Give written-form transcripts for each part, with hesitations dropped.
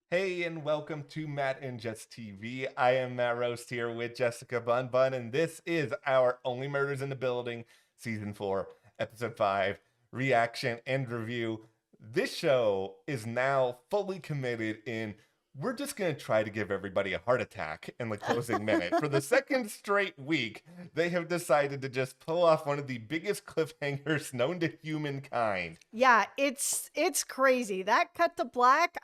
Hey, and welcome to Matt and Jess TV. I am Matt Roast here with Jessica Bun Bun, and this is our Only Murders in the Building, Season 4, Episode 5, reaction and review. This show is now fully committed in we're just going to try to give everybody a heart attack in the closing minute. For the second straight week, they have decided to just pull off one of the biggest cliffhangers known to humankind. Yeah, it's crazy. That cut to black,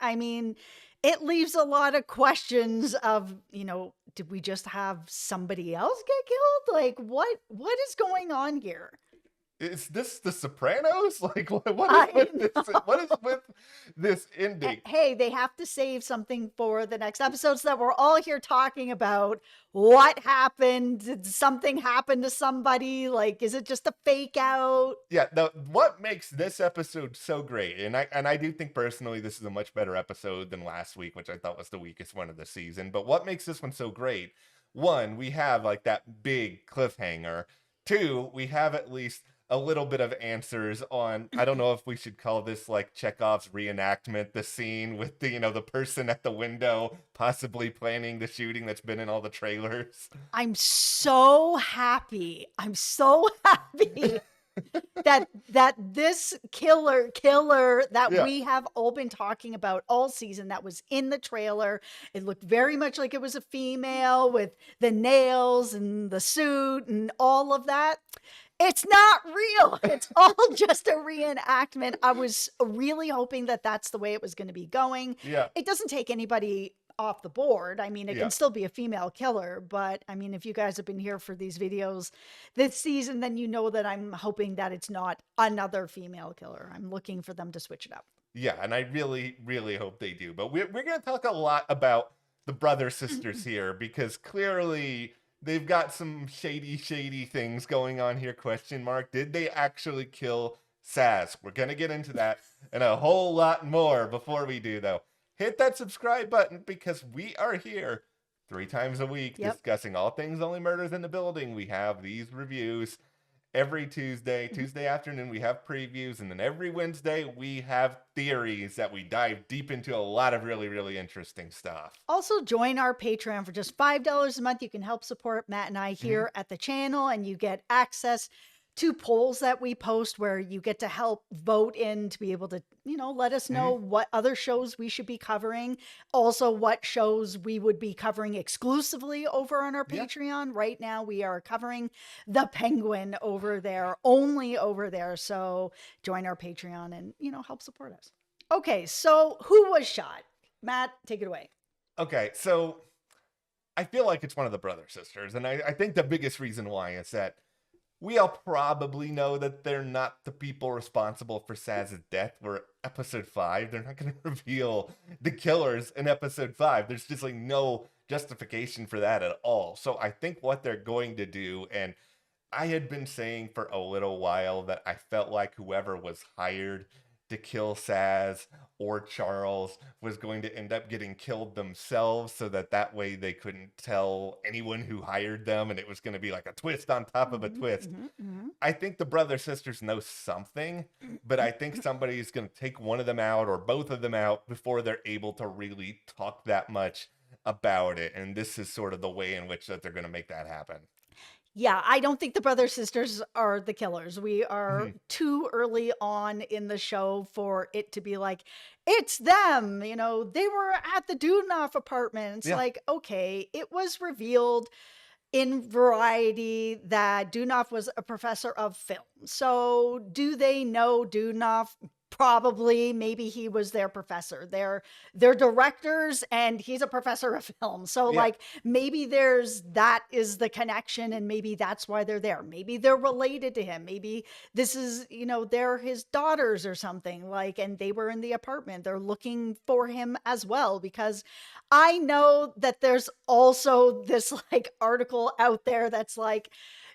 it leaves a lot of questions of, did we just have somebody else get killed? Like what is going on here? Is this The Sopranos? Like, I what is with this ending? Hey, they have to save something for the next episodes that we're all here talking about. What happened? Did something happen to somebody? Like, is it just a fake out? Yeah, what makes this episode so great, and I do think personally this is a much better episode than last week, which I thought was the weakest one of the season. But what makes this one so great? One, we have like that big cliffhanger. Two, we have at least a little bit of answers on, I don't know if we should call this like Chekhov's reenactment, the scene with the person at the window possibly planning the shooting that's been in all the trailers. I'm so happy. I'm so happy that this killer that Yeah. we have all been talking about all season, that was in the trailer. It looked very much like it was a female with the nails and the suit and all of that. It's not real. It's all just a reenactment. I was really hoping that that's the way it was going to be going. Yeah. It doesn't take anybody off the board. I mean, it Yeah. can still be a female killer, but I mean, if you guys have been here for these videos this season, then you know that I'm hoping that it's not another female killer. I'm looking for them to switch it up. Yeah, and I really, really hope they do. But we're going to talk a lot about the brother sisters here because clearly they've got some shady things going on here. Question mark. Did they actually kill Sazz? We're going to get into that and a whole lot more before we do, though. Hit that subscribe button because we are here 3 times a week discussing all things Only Murders in the Building. We have these reviews every Tuesday afternoon. We have previews, and then every Wednesday we have theories that we dive deep into a lot of really interesting stuff. Also, join our Patreon for just $5 a month. You can help support Matt and I here at the channel, and you get access to polls that we post where you get to help vote in to be able to, let us know what other shows we should be covering. Also, what shows we would be covering exclusively over on our Patreon. Right now, we are covering The Penguin over there, only over there. So join our Patreon and, help support us. Okay, so who was shot? Matt, take it away. Okay, so I feel like it's one of the brother sisters, and I think the biggest reason why is that we all probably know that they're not the people responsible for Sazz's death. We're at episode 5. They're not going to reveal the killers in episode 5. There's just like no justification for that at all. So I think what they're going to do, and I had been saying for a little while that I felt like whoever was hired to kill Sazz or Charles was going to end up getting killed themselves so that way they couldn't tell anyone who hired them, and it was going to be like a twist on top of a twist. I think the brother sisters know something, but I think somebody's going to take one of them out or both of them out before they're able to really talk that much about it, and this is sort of the way in which that they're going to make that happen. Yeah, I don't think the brother sisters are the killers. We are too early on in the show for it to be like, it's them. They were at the Dudnoff apartment. It's like, okay, it was revealed in Variety that Dudnoff was a professor of film. So do they know Dudnoff? Probably. Maybe he was their professor. They're directors and he's a professor of film. So like maybe that is the connection, and maybe that's why they're there. Maybe they're related to him. Maybe this is, they're his daughters or something, like, and they were in the apartment. They're looking for him as well, because I know that there's also this like article out there that's like,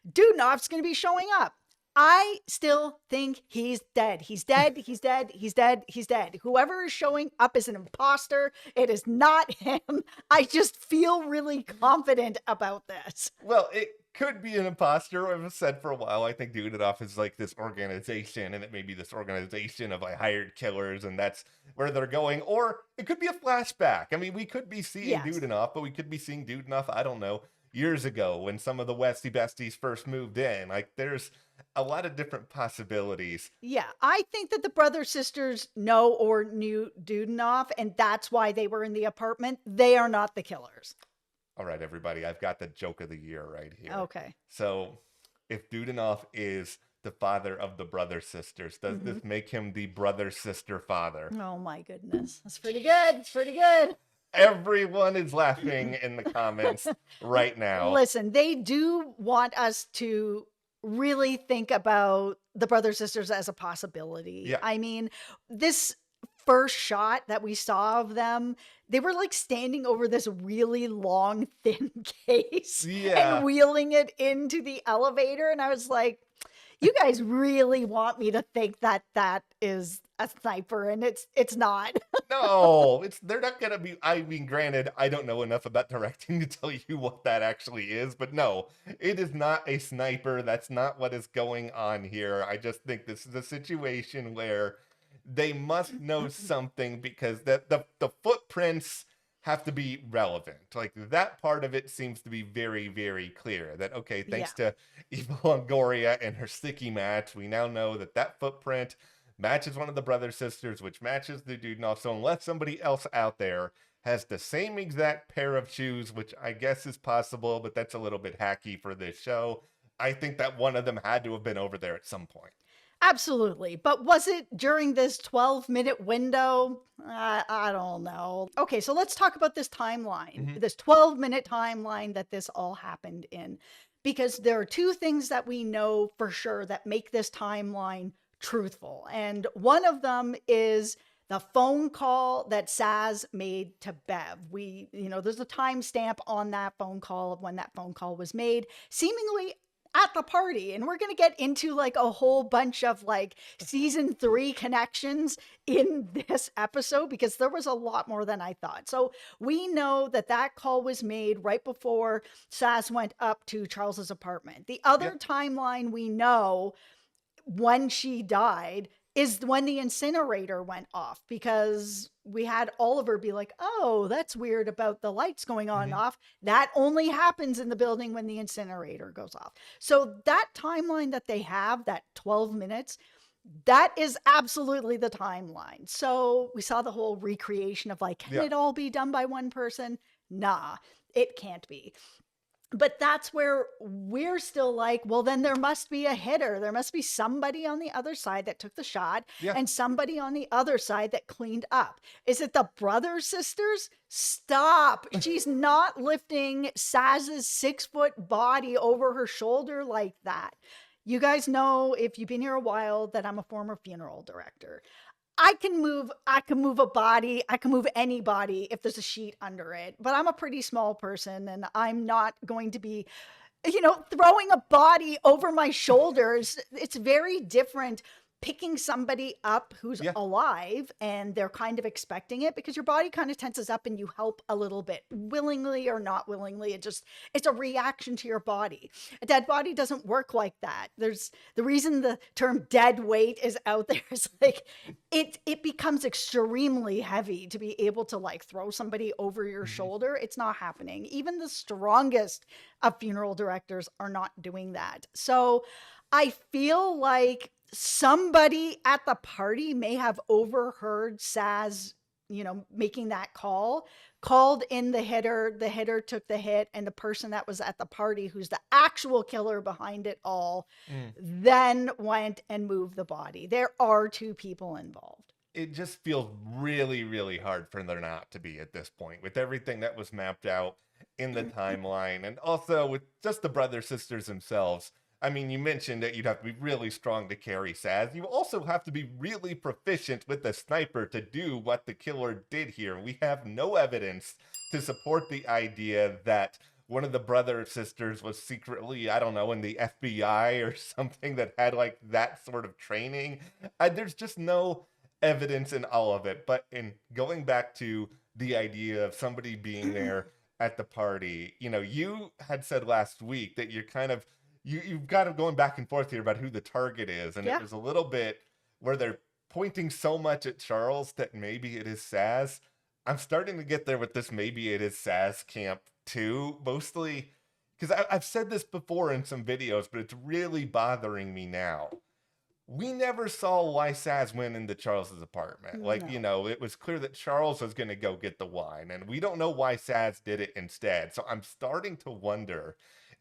Dudnoff's going to be showing up. I still think he's dead. He's dead. He's dead. He's dead. He's dead. Whoever is showing up is an imposter. It is not him. I just feel really confident about this. Well, it could be an imposter. I've said for a while, I think Dudenoff is like this organization, and it may be this organization of like hired killers, and that's where they're going. Or it could be a flashback. I mean, we could be seeing Yes. Dudenoff, but we could be seeing Dudenoff, I don't know, years ago when some of the Westy Besties first moved in. Like, there's a lot of different possibilities. Yeah, I think that the brother sisters know or knew Dudenoff, and that's why they were in the apartment. They are not the killers. All right, everybody, I've got the joke of the year right here. Okay. So, if Dudenoff is the father of the brother sisters, does this make him the brother sister father? Oh my goodness. That's pretty good. It's pretty good. Everyone is laughing in the comments right now. Listen, they do want us to really think about the brother sisters as a possibility. Yeah. I mean, this first shot that we saw of them, they were like standing over this really long, thin case Yeah. and wheeling it into the elevator. And I was like, you guys really want me to think that that is a sniper, and it's not. No, they're not gonna be. I mean, granted, I don't know enough about directing to tell you what that actually is, but no, it is not a sniper. That's not what is going on here. I just think this is a situation where they must know something, because the footprints have to be relevant. Like, that part of it seems to be very, very clear that, okay, thanks to Eva Longoria and her sticky match, we now know that that footprint matches one of the brother sisters, which matches the Dudenoff. So unless somebody else out there has the same exact pair of shoes, which I guess is possible, but that's a little bit hacky for this show, I think that one of them had to have been over there at some point. Absolutely. But was it during this 12-minute window? I don't know. Okay, so let's talk about this timeline, this 12-minute timeline that this all happened in. Because there are two things that we know for sure that make this timeline truthful. And one of them is the phone call that Sazz made to Bev. There's a timestamp on that phone call of when that phone call was made, seemingly at the party. And we're going to get into like a whole bunch of like season 3 connections in this episode, because there was a lot more than I thought. So we know that that call was made right before Sazz went up to Charles's apartment. The other timeline we know when she died is when the incinerator went off, because we had Oliver be like, oh, that's weird about the lights going on and off. That only happens in the building when the incinerator goes off. So that timeline that they have, that 12 minutes, that is absolutely the timeline. So we saw the whole recreation of like, can it all be done by one person? Nah, it can't be. But that's where we're still like, well, then there must be a hitter. There must be somebody on the other side that took the shot and somebody on the other side that cleaned up. Is it the brother sisters? Stop. She's not lifting Sazz's 6-foot body over her shoulder like that. You guys know, if you've been here a while, that I'm a former funeral director. I can move a body. I can move any body if there's a sheet under it, but I'm a pretty small person, and I'm not going to be, throwing a body over my shoulders. It's very different picking somebody up who's alive and they're kind of expecting it, because your body kind of tenses up and you help a little bit, willingly or not willingly. It's a reaction to your body. A dead body doesn't work like that. There's the reason the term dead weight is out there is like it becomes extremely heavy to be able to like throw somebody over your shoulder. It's not happening. Even the strongest of funeral directors are not doing that. So I feel like somebody at the party may have overheard Sazz, making that call, called in the hitter took the hit, and the person that was at the party, who's the actual killer behind it all, then went and moved the body. There are 2 people involved. It just feels really, really hard for there not to be at this point, with everything that was mapped out in the timeline, and also with just the brother sisters themselves. I mean, you mentioned that you'd have to be really strong to carry Sazz. You also have to be really proficient with the sniper to do what the killer did here. We have no evidence to support the idea that one of the brother sisters was secretly, I don't know, in the FBI or something that had like that sort of training. There's just no evidence in all of it. But in going back to the idea of somebody being there at the party. You know, you had said last week that you're kind of you've got it going back and forth here about who the target is, and it Yeah. was a little bit where they're pointing so much at Charles that maybe it is Sazz. I'm starting to get there with this. Maybe it is Sazz camp too, mostly because I've said this before in some videos, but it's really bothering me now. We never saw why Sazz went into Charles's apartment. Like, you No. know, it was clear that Charles was going to go get the wine, and we don't know why Sazz did it instead. So I'm starting to wonder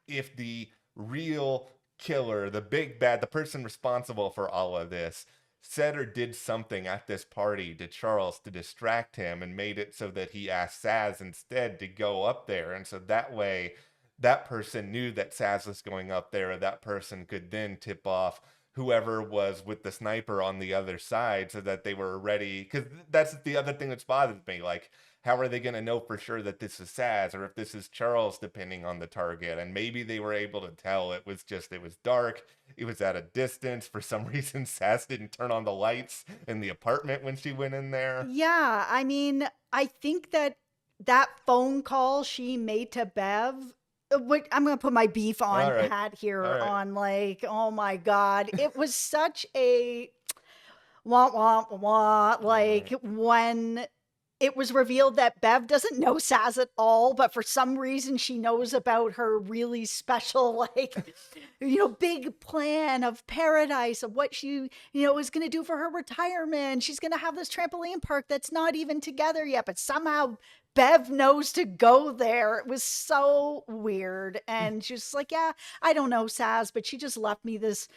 if the real killer, the big bad, the person responsible for all of this, said or did something at this party to Charles to distract him and made it so that he asked Sazz instead to go up there. And so that way, that person knew that Sazz was going up there, and that person could then tip off whoever was with the sniper on the other side so that they were ready. Because that's the other thing that's bothered me. Like, how are they going to know for sure that this is Sazz or if this is Charles, depending on the target? And maybe they were able to tell it was dark. It was at a distance. For some reason, Sazz didn't turn on the lights in the apartment when she went in there. Yeah, I mean, I think that phone call she made to Bev, I'm gonna put my beef All on right. hat here All right. on, like, oh my God, it was such a wah wah wah. Like, when it was revealed that Bev doesn't know Saz at all, but for some reason she knows about her really special, like, big plan of paradise, of what she, is going to do for her retirement. She's going to have this trampoline park that's not even together yet, but somehow Bev knows to go there. It was so weird. And she's just like, yeah, I don't know, Saz, but she just left me this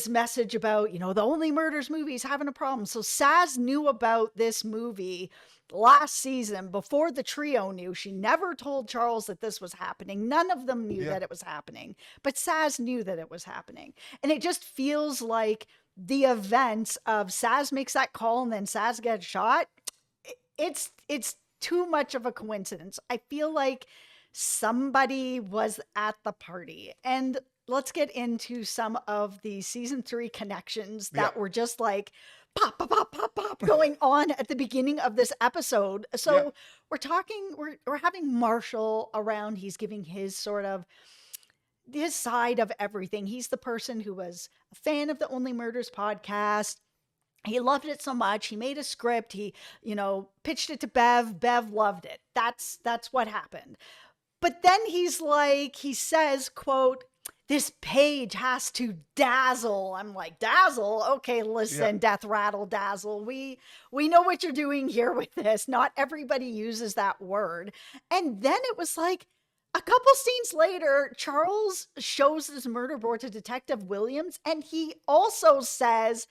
message about, the Only Murders movie is having a problem. So Saz knew about this movie last season before the trio knew. She never told Charles that this was happening. None of them knew that it was happening, but Saz knew that it was happening. And it just feels like the events of Saz makes that call and then Saz gets shot. It's too much of a coincidence. I feel like somebody was at the party. And let's get into some of the season 3 connections that were just like pop, pop, pop, pop, pop going on at the beginning of this episode. So we're having Marshall around. He's giving his sort of his side of everything. He's the person who was a fan of the Only Murders podcast. He loved it so much. He made a script. He, pitched it to Bev. Bev loved it. That's what happened. But then he's like, he says, quote, this page has to dazzle. I'm like, dazzle? Okay, listen, Death Rattle Dazzle. We know what you're doing here with this. Not everybody uses that word. And then it was like a couple scenes later, Charles shows this murder board to Detective Williams, and he also says,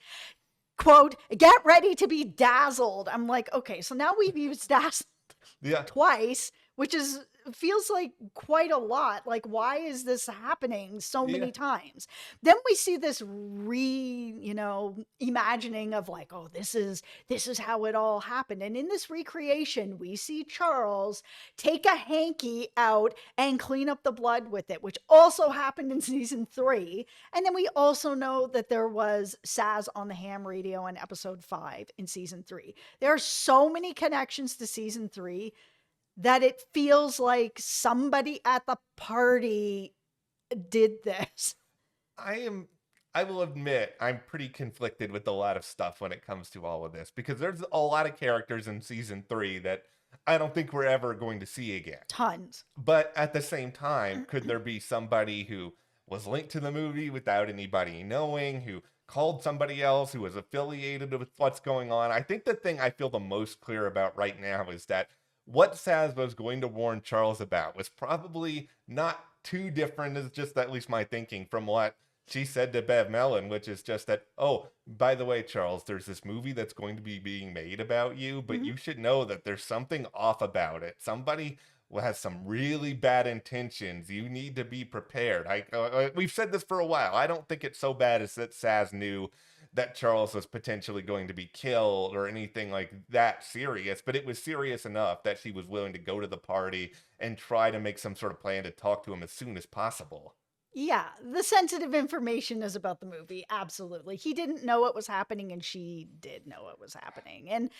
quote, get ready to be dazzled. I'm like, okay, so now we've used dazzled twice, which feels like quite a lot. Like, why is this happening so many times? Then we see this imagining of like, oh, this is how it all happened. And in this recreation, we see Charles take a hanky out and clean up the blood with it, which also happened in season 3. And then we also know that there was Sazz on the ham radio in episode 5 in season 3. There are so many connections to season 3 that it feels like somebody at the party did this. I will admit, I'm pretty conflicted with a lot of stuff when it comes to all of this, because there's a lot of characters in season 3 that I don't think we're ever going to see again. Tons. But at the same time, could there be somebody who was linked to the movie without anybody knowing, who called somebody else, who was affiliated with what's going on? I think the thing I feel the most clear about right now is that what Sazz was going to warn Charles about was probably not too different, as just at least my thinking, from what she said to Bev Mellon, which is just that, oh, by the way, Charles, there's this movie that's going to be being made about you, but you should know that there's something off about it. Somebody has some really bad intentions. You need to be prepared. We've said this for a while. I don't think it's so bad as that Sazz knew that Charles was potentially going to be killed or anything like that serious, but it was serious enough that she was willing to go to the party and try to make some sort of plan to talk to him as soon as possible. Yeah, the sensitive information is about the movie. Absolutely. He didn't know what was happening and she did know what was happening. And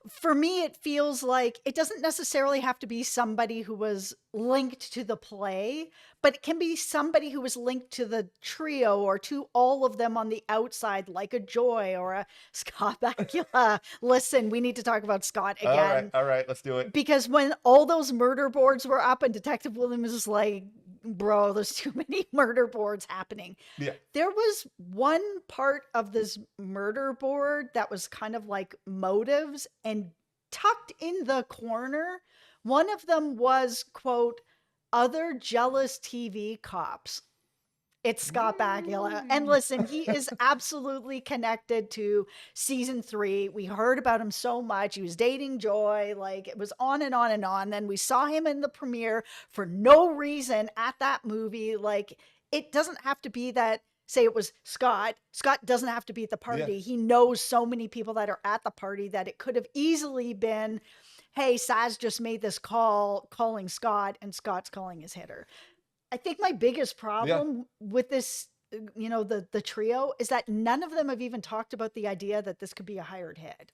for me, it feels like it doesn't necessarily have to be somebody who was linked to the play, but it can be somebody who was linked to the trio or to all of them on the outside, like a Joy or a Scott Bakula. Listen, we need to talk about Scott again. All right, let's do it. Because when all those murder boards were up and Detective Williams was like, bro, there's too many murder boards happening. Yeah. There was one part of this murder board that was kind of like motives, and tucked in the corner, one of them was, quote, other jealous TV cops. It's Scott Bakula. And listen, he is absolutely connected to season 3. We heard about him so much. He was dating Joy. Like, it was on and on and on. Then we saw him in the premiere for no reason at that movie. Like, it doesn't have to be that, say it was Scott. Scott doesn't have to be at the party. Yeah. He knows so many people that are at the party that it could have easily been, hey, Sazz just made this call calling Scott, and Scott's calling his hitter. I think my biggest problem with this, the trio, is that none of them have even talked about the idea that this could be a hired hit.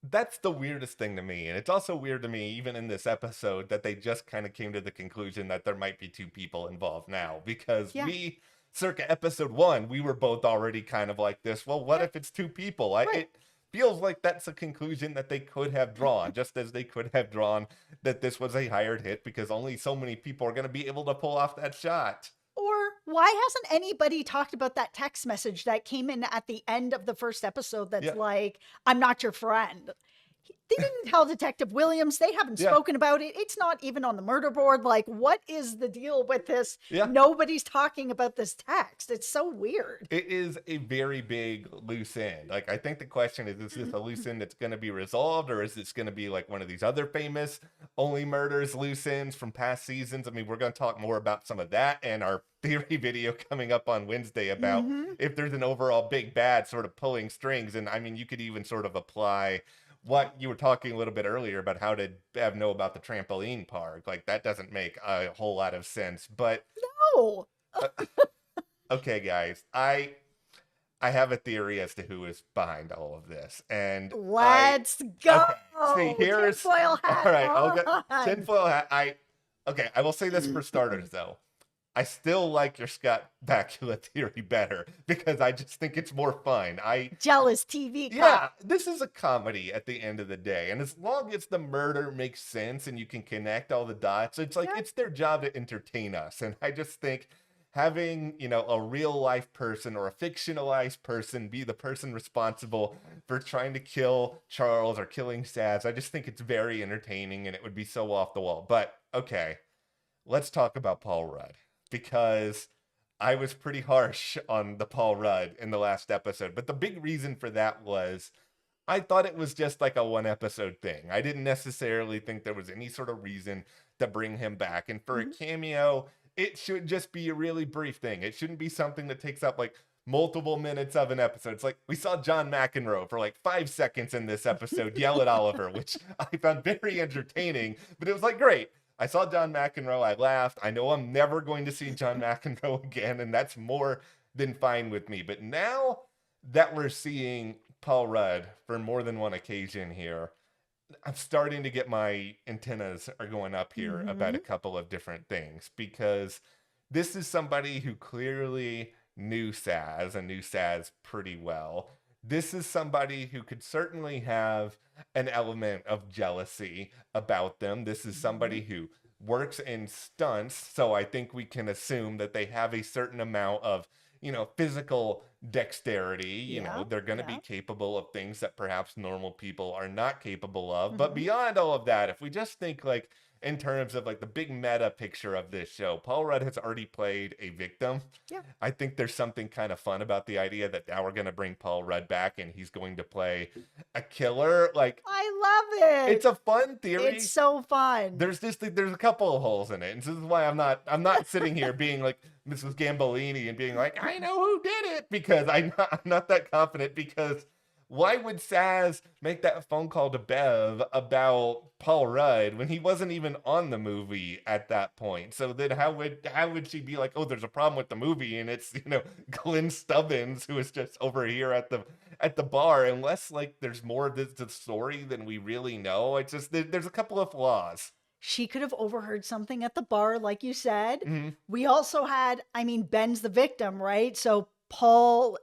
That's the weirdest thing to me. And it's also weird to me, even in this episode, that they just kind of came to the conclusion that there might be 2 people involved now. Because we, circa episode 1, we were both already kind of like this. Well, what if it's 2 people? It feels like that's a conclusion that they could have drawn, just as they could have drawn that this was a hired hit, because only so many people are going to be able to pull off that shot. Or why hasn't anybody talked about that text message that came in at the end of the first episode that's like, I'm not your friend? They didn't tell Detective Williams. They haven't spoken about it. It's not even on the murder board. Like, what is the deal with this? Nobody's talking about this text. It's so weird. It is a very big loose end. Like, I think the question is this a loose end that's going to be resolved, or is this going to be like one of these other famous only murders loose ends from past seasons? I mean, we're going to talk more about some of that and our theory video coming up on Wednesday about if there's an overall big bad sort of pulling strings. And I mean, you could even sort of apply what you were talking a little bit earlier about how did Bev know about the trampoline park. Like, that doesn't make a whole lot of sense, but no. Okay, guys, I have a theory as to who is behind all of this, and let's go. Okay. See, here's tinfoil hat. All right, I'll get tinfoil hat. I will say this for starters, though. I still like your Scott Bakula theory better because I just think it's more fun. Jealous TV cop. Yeah, this is a comedy at the end of the day. And as long as the murder makes sense and you can connect all the dots, it's like it's their job to entertain us. And I just think having, a real life person or a fictionalized person be the person responsible for trying to kill Charles or killing Sazz, I just think it's very entertaining and it would be so off the wall. But okay, let's talk about Paul Rudd. Because I was pretty harsh on the Paul Rudd in the last episode. But the big reason for that was I thought it was just like a 1-episode thing. I didn't necessarily think there was any sort of reason to bring him back. And for a cameo, it should just be a really brief thing. It shouldn't be something that takes up like multiple minutes of an episode. It's like we saw John McEnroe for like 5 seconds in this episode yell at Oliver, which I found very entertaining. But it was like, great. I saw John McEnroe, I laughed. I know I'm never going to see John McEnroe again, and that's more than fine with me. But now that we're seeing Paul Rudd for more than one occasion here, I'm starting to get my antennas are going up here about a couple of different things, because this is somebody who clearly knew Sazz and knew Sazz pretty well. This is somebody who could certainly have an element of jealousy about them. This is somebody who works in stunts, so I think we can assume that they have a certain amount of, physical dexterity. You know, they're going to be capable of things that perhaps normal people are not capable of. But beyond all of that, if we just think like in terms of like the big meta picture of this show, Paul Rudd has already played a victim. Yeah. I think there's something kind of fun about the idea that now we're going to bring Paul Rudd back and he's going to play a killer. Like, I love it. It's a fun theory. It's so fun. There's a couple of holes in it. And this is why I'm not sitting here being like Mrs. Gambolini and being like, I know who did it, because I'm not that confident, because why would Sazz make that phone call to Bev about Paul Rudd when he wasn't even on the movie at that point? So then how would she be like, oh, there's a problem with the movie and it's, Glenn Stubbins who is just over here at the bar, unless like there's more of this to the story than we really know. It's just there's a couple of flaws. She could have overheard something at the bar, like you said. Hmm. We also had, I mean, Ben's the victim, right? So Paul,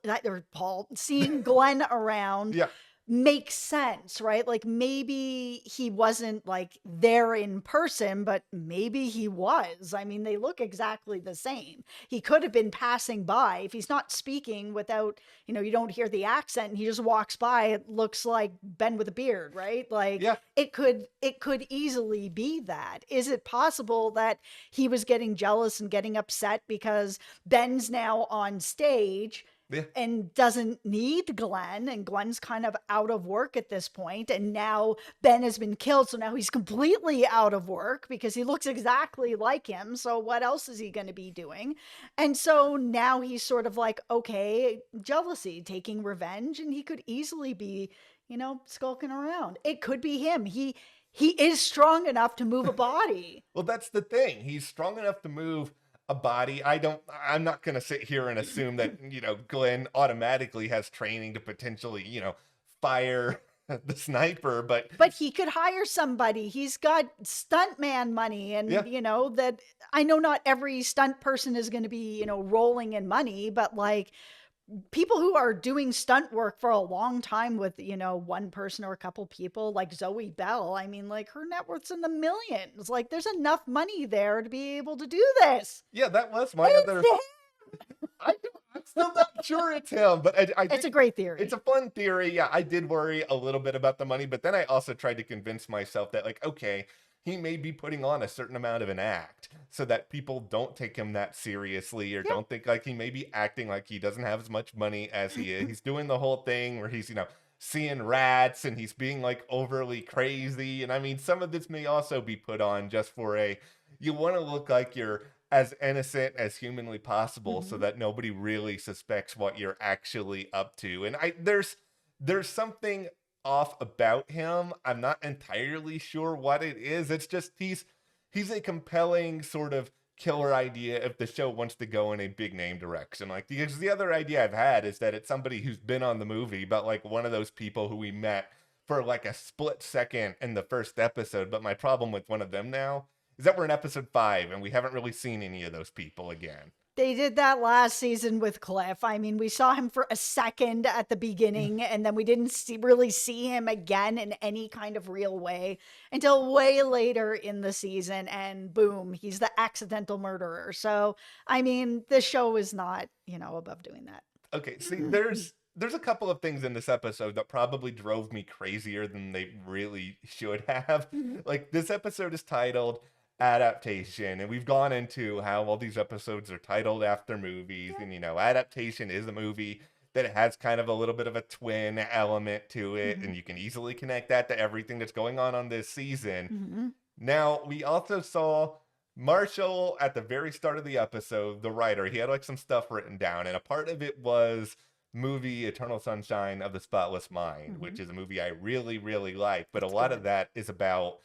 seeing Glenn around Yeah. makes sense, right? Like maybe he wasn't like there in person, but maybe he was. I mean, they look exactly the same. He could have been passing by. If he's not speaking without, you don't hear the accent and he just walks by, it looks like Ben with a beard, right? Like Yeah. it could easily be that. Is it possible that he was getting jealous and getting upset because Ben's now on stage Yeah. and doesn't need Glenn, and Glenn's kind of out of work at this point, and now Ben has been killed, so now he's completely out of work because he looks exactly like him, so what else is he going to be doing? And so now he's sort of like, okay, jealousy, taking revenge, and he could easily be, skulking around. It could be him. He is strong enough to move a body. Well, that's the thing. He's strong enough to move a body. I'm not going to sit here and assume that, Glenn automatically has training to potentially, fire the sniper, but he could hire somebody. He's got stuntman money, and Yeah. that I know not every stunt person is going to be, rolling in money, but like people who are doing stunt work for a long time with, one person or a couple people, like Zoe Bell, I mean, like her net worth's in the millions. Like there's enough money there to be able to do this. yeah, that was my It's other. him. I'm still not sure it's him, but I It's think a great theory. it's a fun theory. Yeah, I did worry a little bit about the money, but then I also tried to convince myself that, like, okay, he may be putting on a certain amount of an act so that people don't take him that seriously or don't think like he may be acting like he doesn't have as much money as he is. He's doing the whole thing where he's, seeing rats and he's being like overly crazy. And I mean, some of this may also be put on just for you want to look like you're as innocent as humanly possible so that nobody really suspects what you're actually up to. And there's something off about him. I'm not entirely sure what it is. It's just he's a compelling sort of killer idea if the show wants to go in a big name direction. Like the other idea I've had is that it's somebody who's been on the movie, but like one of those people who we met for like a split second in the first episode. But my problem with one of them now is that we're in episode 5 and we haven't really seen any of those people again. They did that last season with Cliff. I mean, we saw him for a second at the beginning, and then we didn't really see him again in any kind of real way until way later in the season, and boom, he's the accidental murderer. So, I mean, the show is not, above doing that. Okay, see, there's a couple of things in this episode that probably drove me crazier than they really should have. Like, this episode is titled Adaptation, and we've gone into how all these episodes are titled after movies, and adaptation is a movie that has kind of a little bit of a twin element to it, and you can easily connect that to everything that's going on this season. Now, we also saw Marshall at the very start of the episode, the writer. He had like some stuff written down, and a part of it was movie Eternal Sunshine of the Spotless Mind, which is a movie I really, really like, but a lot of that is about,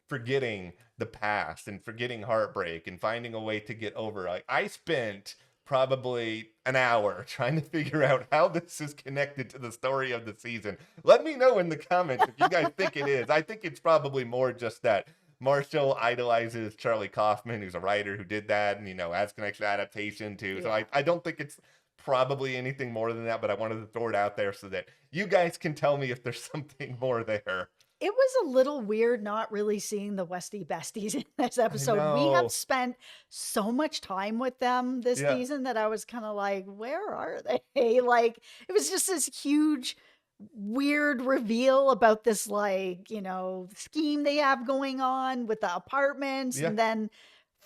forgetting the past and forgetting heartbreak and finding a way to get over. Like, I spent probably an hour trying to figure out how this is connected to the story of the season. Let me know in the comments if you guys think it is. I think it's probably more just that Marshall idolizes Charlie Kaufman, who's a writer who did that, and has connection to adaptation too. So I don't think it's probably anything more than that, but I wanted to throw it out there so that you guys can tell me if there's something more there. It was a little weird not really seeing the Westie Besties in this episode. We have spent so much time with them this season that I was kind of like, where are they? Like, it was just this huge, weird reveal about this, like, scheme they have going on with the apartments. And then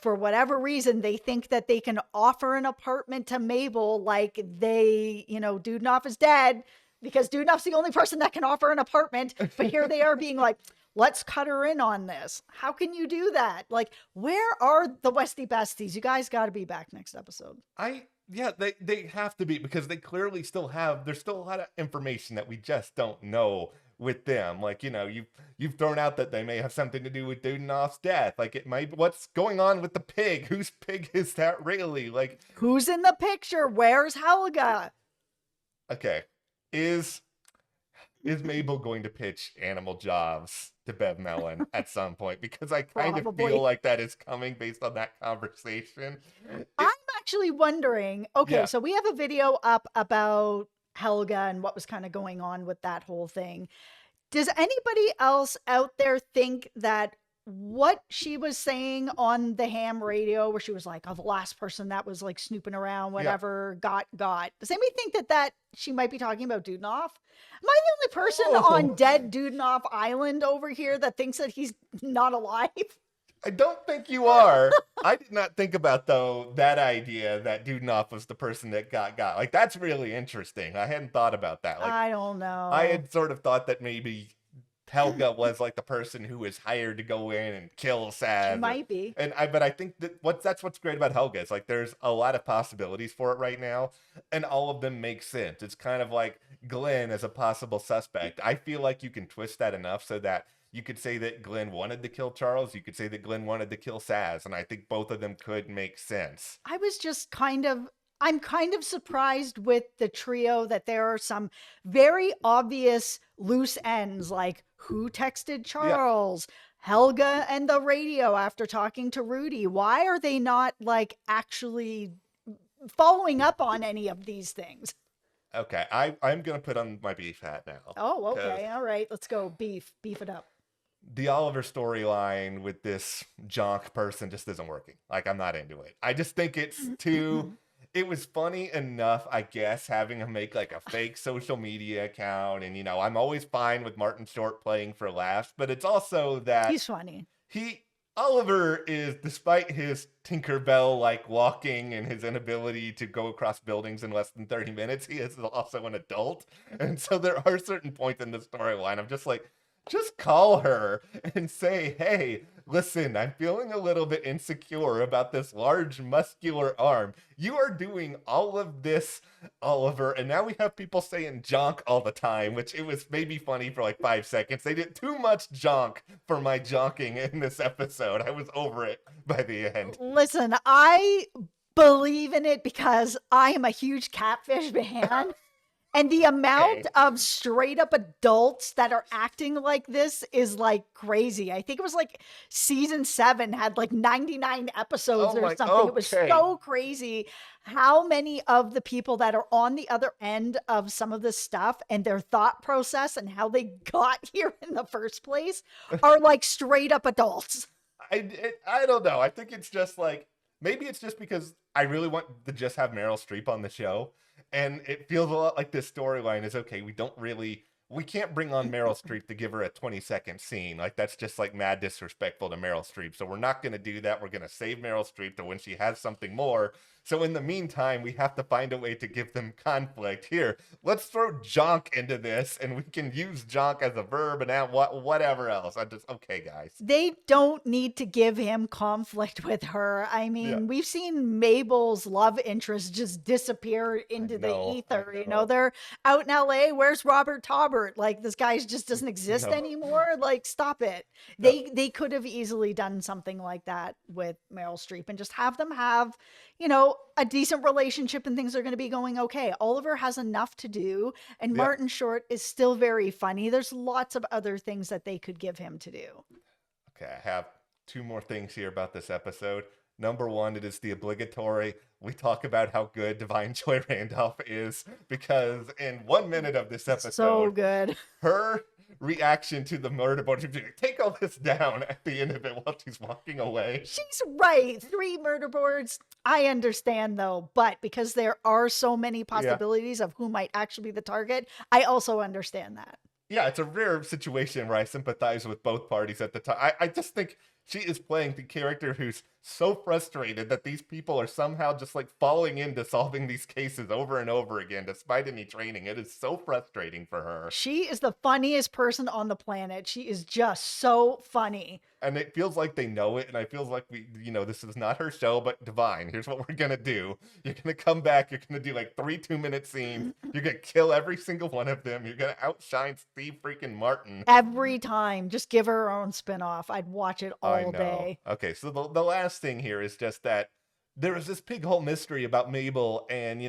for whatever reason, they think that they can offer an apartment to Mabel, like they, Dudenoff is dead. Because Dudenhoff's the only person that can offer an apartment, but here they are being like, let's cut her in on this. How can you do that? Like, where are the Westie Besties? You guys got to be back next episode. I Yeah, they have to be, because they clearly still have, there's still a lot of information that we just don't know with them. Like, you've thrown out that they may have something to do with Dudenoff's death. Like, it might, what's going on with the pig? Whose pig is that really? Like, Who's in the picture? Where's Helga? okay, is Mabel going to pitch animal jobs to Bev Mellon at some point? Because I kind of Probably. feel like that is coming based on that conversation. I'm actually wondering, okay, Yeah. so we have a video up about Helga and what was kind of going on with that whole thing. Does anybody else out there think that what she was saying on the ham radio, where she was like, oh, the last person that was like snooping around, whatever, got, does anybody think that she might be talking about Dudenoff? Am I the only person on dead Dudenoff Island over here that thinks that he's not alive? I don't think you are. I did not think about, though, that idea that Dudenoff was the person that got. Like, that's really interesting. I hadn't thought about that. Like, I don't know. I had sort of thought that maybe Helga was like the person who was hired to go in and kill Sazz. She might be. But I think that's what's great about Helga. Is like there's a lot of possibilities for it right now, and all of them make sense. It's kind of like Glenn as a possible suspect. I feel like you can twist that enough so that you could say that Glenn wanted to kill Charles. You could say that Glenn wanted to kill Sazz, and I think both of them could make sense. I was just I'm kind of surprised with the trio that there are some very obvious loose ends, like who texted Charles, Helga and the radio after talking to Rudy. Why are they not like actually following up on any of these things? Okay, I'm gonna put on my beef hat now. Oh, okay. All right. Let's go. Beef it up. The Oliver storyline with this Jonk person just isn't working. Like, I'm not into it. I just think it's too... It was funny enough, I guess, having him make like a fake social media account. And, I'm always fine with Martin Short playing for laughs, but it's also that... He's funny. Oliver is, despite his Tinkerbell like walking and his inability to go across buildings in less than 30 minutes, he is also an adult. And so there are certain points in the storyline I'm just like, just call her and say, hey, listen, I'm feeling a little bit insecure about this large muscular arm. You are doing all of this, Oliver, and now we have people saying jonk all the time, which it was maybe funny for like 5 seconds. They did too much jonk for my jonking in this episode. I was over it by the end. Listen, I believe in it because I am a huge Catfish fan. And the amount of straight up adults that are acting like this is like crazy. I think it was like season 7 had like 99 episodes or something. It was so crazy how many of the people that are on the other end of some of this stuff and their thought process and how they got here in the first place are like straight up adults. I don't know. I think it's just like, maybe it's just because I really want to just have Meryl Streep on the show. And it feels a lot like this storyline is, okay, we can't bring on Meryl Streep to give her a 20-second scene. Like, that's just like mad disrespectful to Meryl Streep. So we're not going to do that. We're going to save Meryl Streep to when she has something more. So in the meantime, we have to find a way to give them conflict. Here, let's throw jonk into this, and we can use jonk as a verb and add whatever else. Okay, guys. They don't need to give him conflict with her. I mean, we've seen Mabel's love interest just disappear into the ether. They're out in LA. Where's Robert Taubert? Like, this guy just doesn't exist anymore. Like, stop it. They could have easily done something like that with Meryl Streep and just have them have, a decent relationship and things are going to be going okay. Oliver has enough to do, and Martin Short is still very funny. There's lots of other things that they could give him to do. Okay, I have 2 more things here about this episode. Number 1, it is the obligatory, we talk about how good Divine Joy Randolph is, because in 1 minute of this episode, so good. Her reaction to the murder board, take all this down at the end of it while she's walking away. She's right. 3 murder boards. I understand though, but because there are so many possibilities of who might actually be the target, I also understand that. Yeah, it's a rare situation where I sympathize with both parties at the time. I just think she is playing the character who's so frustrated that these people are somehow just like falling into solving these cases over and over again despite any training. It is so frustrating for her. She is the funniest person on the planet. She is just so funny. And it feels like they know it, and I feels like this is not her show, but Divine, here's what we're gonna do. You're gonna come back, you're gonna do like 3 2-minute scenes, you're gonna kill every single one of them, you're gonna outshine Steve freaking Martin. Every time. Just give her her own spin-off. I'd watch it I all know. day. Okay, so the last thing here is just that there was this big whole mystery about Mabel and,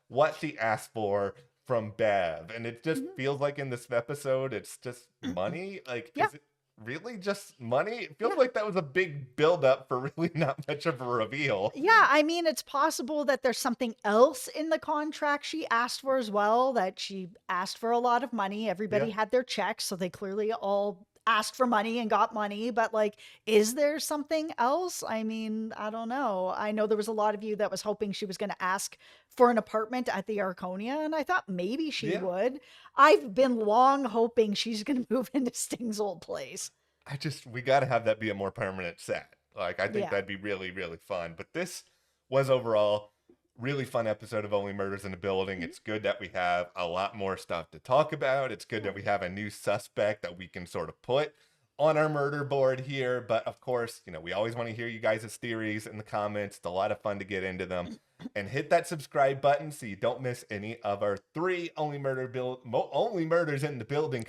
what she asked for from Bev. And it just feels like in this episode, it's just money. Like, Yeah. is it really just money? It feels like that was a big buildup for really not much of a reveal. Yeah, I mean, it's possible that there's something else in the contract she asked for as well, that she asked for a lot of money. Everybody Yeah. had their checks, so they clearly all asked for money and got money. But, like, is there something else? I mean, I don't know. I know there was a lot of you that was hoping she was going to ask for an apartment at the Arconia, and I thought maybe she Yeah. would. I've been long hoping she's going to move into Sting's old place. We got to have that be a more permanent set. Like, I think Yeah. that'd be really, really fun. But this was overall really fun episode of Only Murders in the Building. It's good that we have a lot more stuff to talk about. It's good that we have a new suspect that we can sort of put on our murder board here. But of course, we always want to hear you guys' theories in the comments. It's a lot of fun to get into them. And hit that subscribe button so you don't miss any of our 3 Only Murders in the Building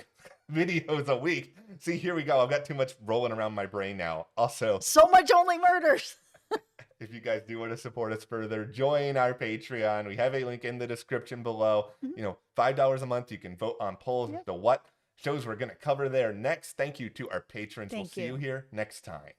videos a week. See, here we go. I've got too much rolling around my brain now. Also, So much Only Murders. if you guys do want to support us further, join our Patreon. We have a link in the description below. $5 a month. You can vote on polls as to what shows we're going to cover there next. Thank you to our patrons. We'll see you here next time.